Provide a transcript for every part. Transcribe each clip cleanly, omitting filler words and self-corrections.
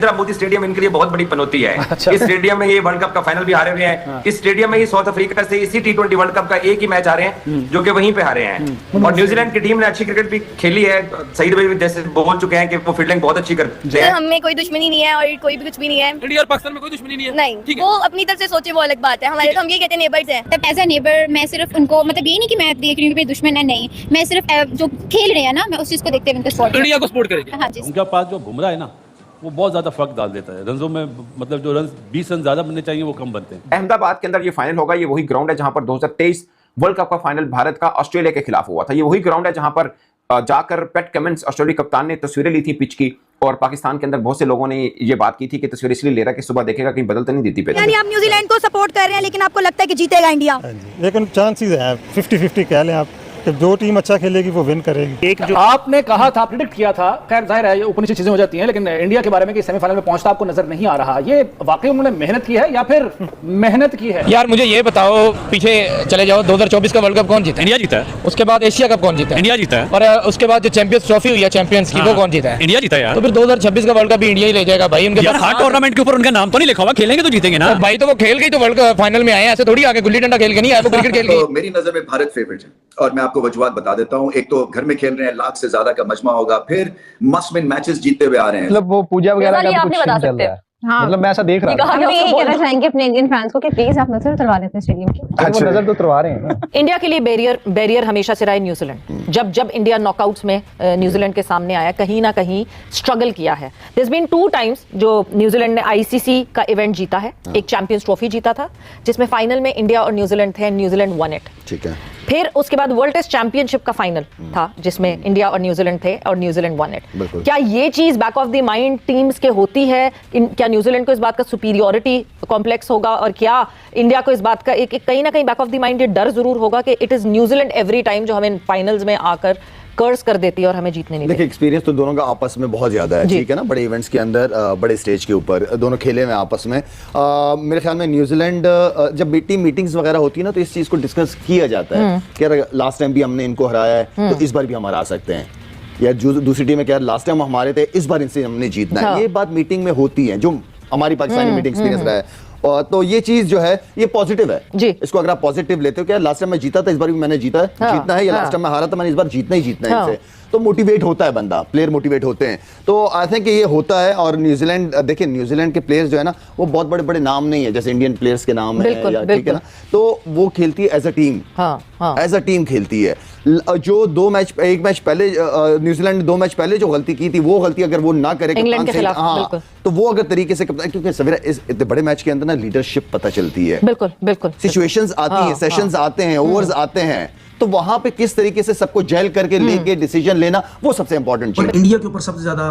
Narendra Modi stadium इनके लिए बहुत बड़ी पनौती है। अच्छा। इस स्टेडियम में ये वर्ल्ड कप का फाइनल भी हारे हुए हैं। हाँ। इस स्टेडियम में ही साउथ अफ्रीका से इसी T20 वर्ल्ड कप का एक ही मैच हारे हैं जो कि वहीं पे हारे हैं। और न्यूजीलैंड की टीम ने अच्छी क्रिकेट भी खेली है। सईद भाई जैसे बोल चुके हैं कि वो फील्डिंग बहुत अच्छी करते हैं। हमें कोई दुश्मनी नहीं है और कोई भी कुछ भी नहीं है। इंडिया और पाकिस्तान में कोई दुश्मनी नहीं है। नहीं, वो अपनी तरफ से सोचे वो अलग बात है। हमारे तो हम ये कहते हैं नेबर्स हैं। एज ए नेबर मैं सिर्फ उनको मतलब ये नहीं कि मैं देख रही हूँ कि दुश्मन है, नहीं, मैं सिर्फ जो खेल रहे हैं ना मैं उस चीज को देखते हुए उनको सपोर्ट इंडिया को सपोर्ट करेंगे। हाँ जी। उनके पास जो बुमराह है ना वो बहुत ज्यादा फर्क डाल देता है रनों में, मतलब जो रन 20 रन ज्यादा बनने चाहिए वो कम बनते हैं। अहमदाबाद के अंदर ये फाइनल होगा। ये वही ग्राउंड है जहां पर 2023 वर्ल्ड कप का फाइनल भारत का ऑस्ट्रेलिया के खिलाफ हुआ था। ये वही ग्राउंड है जहां पर जाकर पैट कमिंस ऑस्ट्रेलिया कप्तान ने तस्वीरें ली थी पिच की। और पाकिस्तान के अंदर बहुत से लोगों ने ये बात की थी कि तस्वीर इसलिए ले रहा है कि सुबह देखेगा कहीं बदल तो नहीं देती। यानी आप न्यूजीलैंड को सपोर्ट कर रहे हैं लेकिन आपको लगता है कि जीतेगा इंडिया? लेकिन चांसेस है 50-50 कह लें आप कि जो टीम अच्छा खेलेगी वो विन करेगी। एक जो आपने कहा था, प्रिडिक्ट किया था, खैर जाहिर है ये ऊपर नीचे चीजें हो जाती हैं, लेकिन इंडिया के बारे में कि सेमीफाइनल में पहुंचता आपको नजर नहीं आ रहा, ये वाकई उन्होंने मेहनत की है या फिर मेहनत की है? यार मुझे ये बताओ, पीछे चले जाओ, 2024 का वर्ल्ड कप कौन जीता? इंडिया जीता है। उसके बाद एशिया कप कौन जीता है? इंडिया जीता है। और उसके बाद जो चैंपियंस ट्रॉफी हुई है चैंपियंस की, वो कौन जीता है? इंडिया जीता है यार। तो फिर 2026 का वर्ल्ड कप भी इंडिया ही ले जाएगा भाई। उनके यार हर टूर्नामेंट के ऊपर उनका नाम तो नहीं लिखा हुआ, खेलेंगे तो जीतेंगे ना भाई। तो वो खेल गई तो वर्ल्ड कप फाइनल में आए, ऐसे थोड़ी आके गुल्ली डंडा खेल के नहीं आए, वो क्रिकेट खेल गई। मेरी नजर में भारत फेवरेट है और मैं आपको वजूहात बता देता हूँ। एक तो घर में खेल रहे हैं, लाख से ज्यादा का मजमा होगा, फिर मस्ट विन मैचेस जीतते हुए आ रहे हैं। मतलब वो पूजा वगैरह का कुछ नहीं चल रहा है। हाँ, मतलब मैं ऐसा देख रहा था। हम यही कहना चाहेंगे अपने इंडियन फैंस को कि प्लीज आप नजर उतरवा देते हैं स्टेडियम की। वो नजर तो उतरवा रहे हैं ना। इंडिया के लिए बैरियर हमेशा से रहा है न्यूजीलैंड। जब इंडिया नॉकआउट्स में न्यूजीलैंड के सामने आया, कहीं ना कहीं स्ट्रगल किया है। देयर बीन 2 टाइम्स जो न्यूजीलैंड ने आईसीसी का इवेंट जीता है। एक चैंपियंस ट्रॉफी जीता था जिसमें फाइनल में इंडिया और न्यूजीलैंड थे, न्यूजीलैंड वन इट। ठीक है। फिर उसके बाद वर्ल्ड टेस्ट चैंपियनशिप का फाइनल था जिसमें इंडिया और न्यूजीलैंड थे और न्यूजीलैंड वन इट। क्या ये चीज back of the mind teams के होती है? क्या न्यूजीलैंड को इस बात का सुपीरियरिटी कॉम्प्लेक्स होगा और क्या इंडिया को इस बात का एक कहीं ना कहीं बैक ऑफ द माइंड ये डर जरूर होगा कि it is New Zealand every time जो हमें फाइनल्स में आकर कर्स कर देती है और हमें जीतने नहीं देती? देखिए एक्सपीरियंस तो दोनों का आपस में बहुत ज्यादा है, ठीक है ना। बड़े इवेंट्स के अंदर, बड़े स्टेज के ऊपर दोनों खेले में आपस में। मेरे ख्याल में न्यूजीलैंड जब टीम मीटिंग्स वगैरह होती है ना तो इस चीज को डिस्कस किया जाता है कि यार लास्ट टाइम भी हमने इनको हराया है तो इस बार भी हम हरा सकते हैं, या दूसरी टीम में क्या लास्ट टाइम हमारे थे इस बार इनसे हमने जीतना है। ये बात मीटिंग में होती है जो हमारी पाकिस्तानी मीटिंग एक्सपीरियंस रहा है। और तो ये चीज जो है ये पॉजिटिव है जी। इसको अगर आप पॉजिटिव लेते हो क्या लास्ट टाइम मैं जीता था इस बार भी मैंने जीता है, जीतना है, या लास्ट टाइम मैं हारा था मैंने इस बार जीतना ही जीतना है इनसे, तो मोटिवेट होता है बंदा, प्लेयर मोटिवेट होते हैं। तो आई थिंक ये होता है। और न्यूजीलैंड देखिए, न्यूजीलैंड के प्लेयर्स जो है ना वो बहुत बड़े बड़े नाम नहीं है जैसे इंडियन प्लेयर्स के नाम है, ठीक है ना। तो वो खेलती है as a team, as a team खेलती है। जो एक मैच पहले न्यूजीलैंड ने 2 मैच पहले जो गलती की थी वो गलती अगर वो ना करे इंग्लैंड के खिलाफ, हाँ, तो वो अगर तरीके से, क्योंकि सवेरा इस इतने बड़े मैच के अंदर ना लीडरशिप पता चलती है। बिल्कुल सिचुएशंस आती हैं, सेशंस आते हैं, ओवर्स आते हैं, तो वहां पे किस तरीके से सबको जेल करके लेके डिसीजन लेना वो सबसे इंपॉर्टेंट चीज है। इंडिया के ऊपर सबसे ज्यादा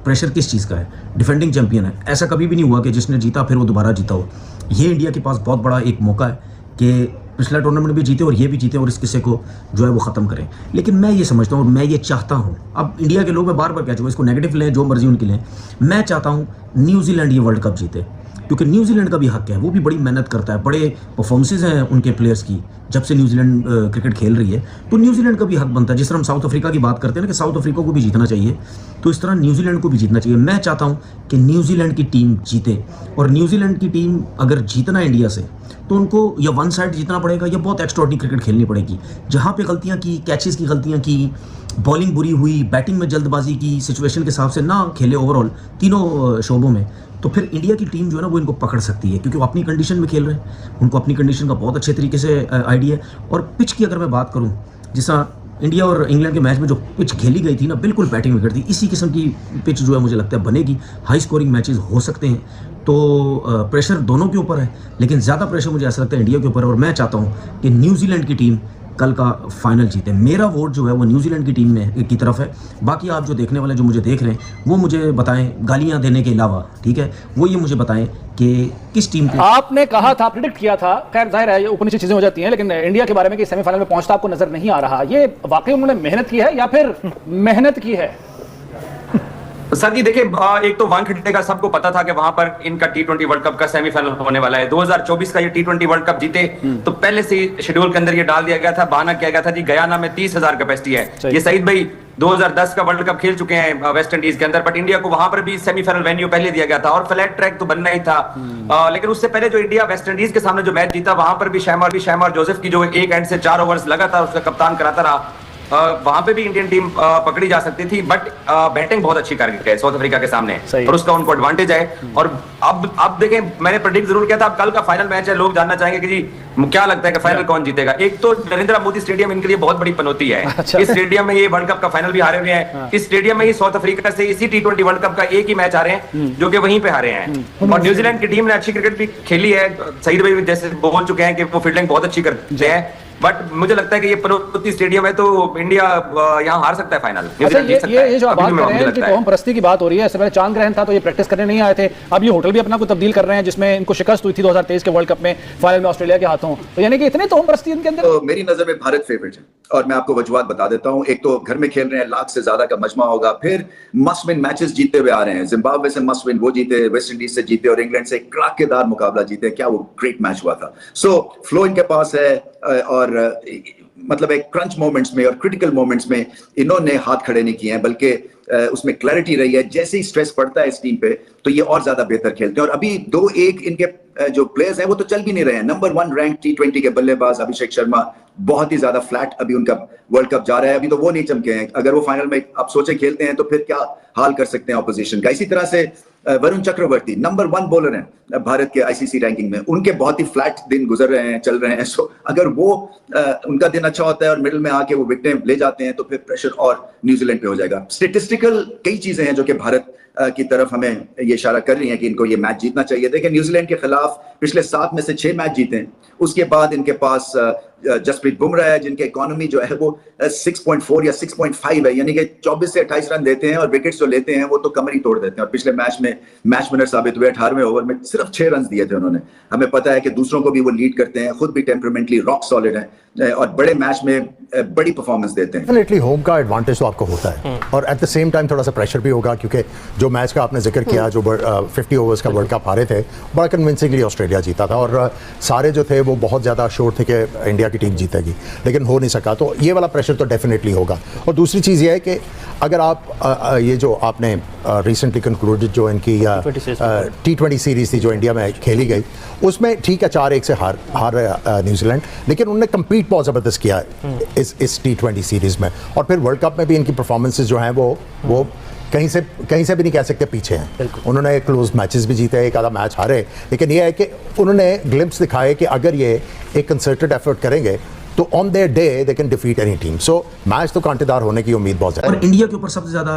प्रेशर किस चीज का है? डिफेंडिंग चैंपियन है। ऐसा कभी भी नहीं हुआ कि जिसने जीता फिर वो दोबारा जीता हो। ये इंडिया के पास बहुत बड़ा एक मौका है कि पिछला टूर्नामेंट भी जीते और ये भी जीते और इस किस्से को जो है वो खत्म करें। लेकिन मैं ये समझता हूँ और मैं ये चाहता हूँ, अब इंडिया के लोग मैं बार बार कह चुका हूँ, इसको नेगेटिव लें जो मर्जी उनकी लें, मैं चाहता हूँ न्यूजीलैंड ये वर्ल्ड कप जीते, क्योंकि न्यूजीलैंड का भी हक है, वो भी बड़ी मेहनत करता है, बड़े परफॉर्मेंसेज हैं उनके प्लेयर्स की जब से न्यूजीलैंड क्रिकेट खेल रही है। तो न्यूजीलैंड का भी हक बनता है। जिस तरह हम साउथ अफ्रीका की बात करते हैं ना कि साउथ अफ्रीका को भी जीतना चाहिए, तो इस तरह न्यूजीलैंड को भी जीतना चाहिए। मैं चाहता हूँ कि न्यूजीलैंड की टीम जीते, और न्यूजीलैंड की टीम अगर जीतना इंडिया से तो उनको या वन साइड जीतना पड़ेगा या बहुत एक्स्ट्राऑर्डिनरी क्रिकेट खेलनी पड़ेगी। जहाँ पे गलतियाँ की, कैचेस की गलतियाँ की, बॉलिंग बुरी हुई, बैटिंग में जल्दबाजी की, सिचुएशन के हिसाब से ना खेले ओवरऑल तीनों शोबों में, तो फिर इंडिया की टीम जो है ना वो इनको पकड़ सकती है, क्योंकि वो अपनी कंडीशन में खेल रहे हैं, उनको अपनी कंडीशन का बहुत अच्छे तरीके से आइडिया है। और पिच की अगर मैं बात करूँ, जिस तरह इंडिया और इंग्लैंड के मैच में जो पिच खेली गई थी ना, बिल्कुल बैटिंग विकेट थी, इसी किस्म की पिच जो है मुझे लगता है बनेगी। हाई स्कोरिंग मैचेस हो सकते हैं, तो प्रेशर दोनों के ऊपर है, लेकिन ज़्यादा प्रेशर मुझे ऐसा लगता है इंडिया के ऊपर है। और मैं चाहता हूँ कि न्यूजीलैंड की टीम कल का फाइनल जीते। मेरा वोट जो है वो न्यूजीलैंड की टीम में की तरफ है। बाकी आप जो देखने वाले जो मुझे देख रहे हैं वो मुझे बताएं, गालियां देने के अलावा, ठीक है, वो ये मुझे बताएं कि किस टीम को आपने कहा था, प्रिडिक्ट किया था, खैर जाहिर है ये ऊपर नीचे चीजें हो जाती हैं, लेकिन इंडिया के बारे में कि सेमीफाइनल में पहुंचता आपको नजर नहीं आ रहा, ये वाकई उन्होंने मेहनत की है या फिर मेहनत की है? सर जी देखिए, एक तो वानखेड़े का सबको पता था कि वहां पर इनका T20 वर्ल्ड कप का सेमीफाइनल होने वाला है। 2024 का ये T20 वर्ल्ड कप जीते तो पहले से शेड्यूल के अंदर ये डाल दिया गया था, बहाना किया गया था जी गयाना में 30,000 कैपेसिटी है। ये सईद भाई 2010 का वर्ल्ड कप खेल चुके हैं वेस्ट इंडीज के अंदर, बट इंडिया को वहां पर भी सेमीफाइनल वेन्यू पहले दिया गया था और फ्लैट ट्रैक तो बनना ही था। लेकिन उससे पहले जो इंडिया वेस्ट इंडीज के सामने जो मैच जीता, वहां पर भी शैमर जोसेफ की जो एक एंड से 4 ओवर्स लगातार उसका कप्तान कराता रहा, वहां पे भी इंडियन टीम पकड़ी जा सकती थी, बट बैटिंग बहुत अच्छी कर गए साउथ अफ्रीका के सामने और उसका उनको एडवांटेज है। और अब देखें, मैंने प्रेडिक्ट जरूर किया था, अब कल का फाइनल मैच है, लोग जानना चाहेंगे कि जी क्या लगता है कि फाइनल कौन जीतेगा। एक तो नरेंद्र मोदी स्टेडियम इनके लिए बहुत बड़ी पनौती है। इस स्टेडियम में ये वर्ल्ड कप का फाइनल भी हारे हुए हैं। इस स्टेडियम में ही साउथ अफ्रीका से इसी T20 वर्ल्ड कप का एक ही मैच हारे हैं, जो कि वहीं पे हारे हैं। और न्यूजीलैंड की टीम ने अच्छी क्रिकेट भी खेली है, सईद भाई जैसे बोल चुके हैं कि वो फील्डिंग बहुत अच्छी करते हैं, बट मुझे लगता है कि ये पनौती स्टेडियम है तो इंडिया यहाँ हार सकता है फाइनल। अच्छा, ये जो आप बात कर रहे हैं कि कौम परस्ती की बात हो रही है, इससे पहले चांद ग्रहण था तो ये प्रैक्टिस करने नहीं आए थे, अब ये होटल भी अपना को तब्दील कर रहे हैं जिसमें इनको शिकस्त हुई थी 2023 के वर्ल्ड कप में फाइनल में ऑस्ट्रेलिया के हाथों, तो यानी कि इतने कौम परस्ती इनके अंदर। तो मेरी नजर में भारत फेवरेट है और मैं आपको वजूहात बता देता हूँ। एक तो घर में खेल रहे हैं, लाख से ज्यादा का मजमा होगा, फिर मस्ट विन मैचेस जीतते हुए आ रहे हैं। जिम्बाब्वे से मस्ट विन वो जीते, वेस्ट इंडीज से जीते और इंग्लैंड से एक क्राकेदार मुकाबला जीते। क्या वो ग्रेट मैच हुआ था। सो फ्लो इनके पास है और मतलब एक क्रंच मोमेंट्स में और क्रिटिकल मोमेंट्स में इन्होंने हाथ खड़े नहीं किए हैं, बल्कि उसमें क्लैरिटी रही है। जैसे ही स्ट्रेस पड़ता है इस टीम पे तो ये और ज्यादा बेहतर खेलते हैं। और अभी 2-1 इनके जो प्लेयर्स हैं वो तो चल भी नहीं रहे हैं। नंबर 1 रैंक T20 के बल्लेबाज अभिषेक शर्मा बहुत ही ज्यादा फ्लैट अभी उनका वर्ल्ड कप जा रहा है, अभी तो वो नहीं चमके हैं। अगर वो फाइनल में आप सोचे खेलते हैं तो फिर क्या हाल कर सकते हैं ऑपोजिशन का। इसी तरह से वरुण चक्रवर्ती नंबर 1 बॉलर हैं भारत के ICC रैंकिंग में, उनके बहुत ही फ्लैट दिन गुजर रहे हैं, चल रहे हैं। सो अगर वो उनका दिन अच्छा होता है और मिडिल में आके वो विकेटें ले जाते हैं तो फिर प्रेशर और न्यूजीलैंड पे हो जाएगा। स्टेटिस्टिकल कई चीजें हैं जो कि भारत की तरफ हमें ये इशारा कर रही हैं कि इनको ये मैच जीतना चाहिए। देखिए न्यूजीलैंड के खिलाफ पिछले 7 में से 6 मैच जीते हैं, उसके बाद इनके पास जसप्रीत बुमराह है जिनके इकोनॉमी जो है वो 6.4 या 6.5 है, यानी कि 24 से 28 रन देते हैं और विकेट्स जो लेते हैं वो तो कमर ही तोड़ देते हैं। और पिछले मैच में मैच विनर साबित हुए, 18वें ओवर में सिर्फ 6 रन दिए थे उन्होंने। हमें पता है कि दूसरों को भी वो लीड करते हैं, खुद भी टेम्परामेंटली रॉक सॉलिड है और बड़े मैच में बड़ी परफॉर्मेंस देते हैं। डेफिनेटली होम का एडवांटेज तो आपको होता है और एट द सेम टाइम थोड़ा सा प्रेशर भी होगा, क्योंकि जो मैच का आपने जिक्र किया, जो 50 ओवर्स का वर्ल्ड कप हारे थे, बड़ा कन्विंसिंगली ऑस्ट्रेलिया जीता था और सारे जो थे वो बहुत ज़्यादा श्योर थे कि इंडिया की टीम जीतेगी, लेकिन हो नहीं सका। तो ये वाला प्रेशर तो डेफिनेटली होगा। और दूसरी चीज़ ये है कि अगर आप ये जो आपने रिसेंटली कंक्लूडेड जो इनकी T20 सीरीज़ थी जो इंडिया में खेली गई, उसमें ठीक है 4-1 से हार न्यूजीलैंड, लेकिन उन्होंने कम्पीट बहुत ज़बरदस्त किया इस T20 सीरीज़ में। और फिर वर्ल्ड कप में भी इनकी परफॉर्मेंसेज जो हैं वो कहीं से भी नहीं कह सकते पीछे हैं। उन्होंने क्लोज मैचेस भी जीते, एक आधा मैच हारे, लेकिन ये है कि उन्होंने ग्लिम्प्स दिखाए कि अगर ये एक कंसर्टेड एफर्ट करेंगे तो on their day they can defeat any team. So match तो कांटेदार होने की उम्मीद बहुत ज़्यादा। और इंडिया के ऊपर सबसे ज़्यादा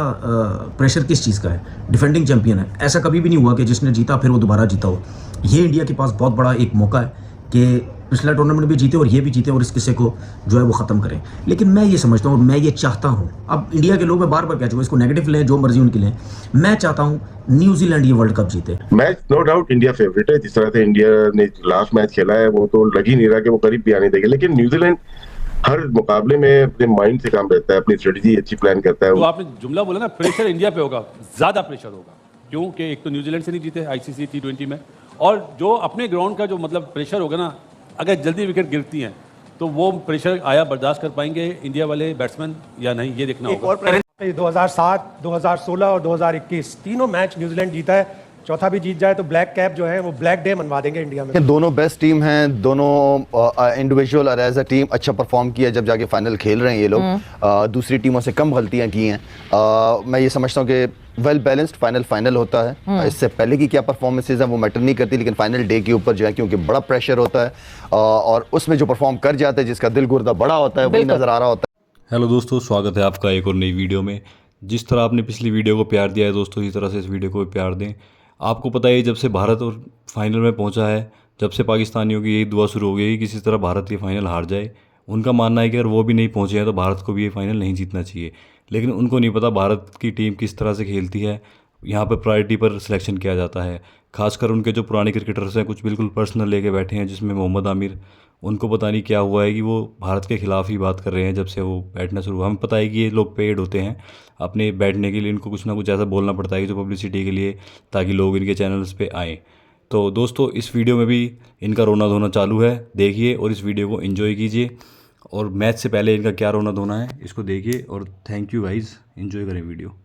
प्रेशर किस चीज़ का है? डिफेंडिंग चैंपियन है, ऐसा कभी भी नहीं हुआ कि जिसने जीता फिर वो दोबारा जीता हो। ये इंडिया के पास बहुत बड़ा एक मौका है कि पिछला टूर्नामेंट भी जीते और ये भी जीते और इस किस्से को जो है वो ख़त्म करें। लेकिन मैं ये समझता हूँ और मैं ये चाहता हूँ, अब इंडिया के लोग मैं बार बार कह चुका हूँ, इसको नेगेटिव लें जो मर्जी उनके लें, मैं चाहता हूँ न्यूजीलैंड ये वर्ल्ड कप जीते। Match no doubt India favourite है, जिस तरह से इंडिया ने लास्ट मैच खेला है वो तो लग ही नहीं रहा कि वो करीब भी आने देंगे। लेकिन न्यूजीलैंड हर मुकाबले में अपने माइंड से काम रहता है, अपनी स्ट्रेटजी अच्छी प्लान करता है। तो आपने जुमला बोला ना, प्रेशर इंडिया पे होगा, ज्यादा प्रेशर होगा, क्योंकि एक तो न्यूजीलैंड से नहीं जीते ICC T20 में, और जो अपने ग्राउंड का जो मतलब प्रेशर होगा ना, अगर जल्दी विकेट गिरती हैं तो वो प्रेशर आया बर्दाश्त कर पाएंगे इंडिया वाले बैट्समैन या नहीं, ये देखना होगा। 2007, 2016 और 2021 तीनों मैच न्यूजीलैंड जीता है, चौथा भी जीत जाए तो ब्लैक कैप जो है वो ब्लैक डे मनवा देंगे इंडिया में। दोनों बेस्ट टीम हैं, दोनों इंडिविजुअल और एज अ टीम अच्छा परफॉर्म किया जब जाके फाइनल खेल रहे हैं ये लोग। दूसरी टीमों से कम गलतियां की हैं। मैं ये समझता हूँ कि वेल बैलेंस्ड फाइनल होता है। इससे पहले की क्या परफॉर्मेंसेज हैं वो मैटर नहीं करती, लेकिन फाइनल डे के ऊपर जो है क्योंकि बड़ा प्रेशर होता है और उसमें जो परफॉर्म कर जाता है, जिसका दिल गुर्दा बड़ा होता है, वही नजर आ रहा होता है। हेलो दोस्तों, स्वागत है आपका एक और नई वीडियो में। जिस तरह आपने पिछली वीडियो को प्यार दिया है दोस्तों, इसी तरह से इस वीडियो को भी प्यार दें। आपको पता है जब से भारत और फाइनल में पहुंचा है, जब से पाकिस्तानियों की यही दुआ शुरू हो गई कि किसी तरह भारत ये फाइनल हार जाए। उनका मानना है कि अगर वो भी नहीं पहुंचे हैं तो भारत को भी ये फाइनल नहीं जीतना चाहिए, लेकिन उनको नहीं पता भारत की टीम किस तरह से खेलती है। यहाँ पर प्रायोरिटी पर सिलेक्शन किया जाता है, खासकर उनके जो पुराने क्रिकेटर्स हैं, कुछ बिल्कुल पर्सनल लेके बैठे हैं, जिसमें मोहम्मद आमिर। उनको पता नहीं क्या हुआ है कि वो भारत के ख़िलाफ़ ही बात कर रहे हैं जब से वो बैठना शुरू हुआ। हमें पता है कि ये लोग पेड होते हैं अपने बैठने के लिए, इनको कुछ ना कुछ ऐसा बोलना पड़ता है कि जो पब्लिसिटी के लिए, ताकि लोग इनके चैनल्स पे आएँ। तो दोस्तों इस वीडियो में भी इनका रोना धोना चालू है, देखिए और इस वीडियो को एंजॉय कीजिए। और मैच से पहले इनका क्या रोना धोना है इसको देखिए। और थैंक यू गाइज़, एंजॉय करें वीडियो।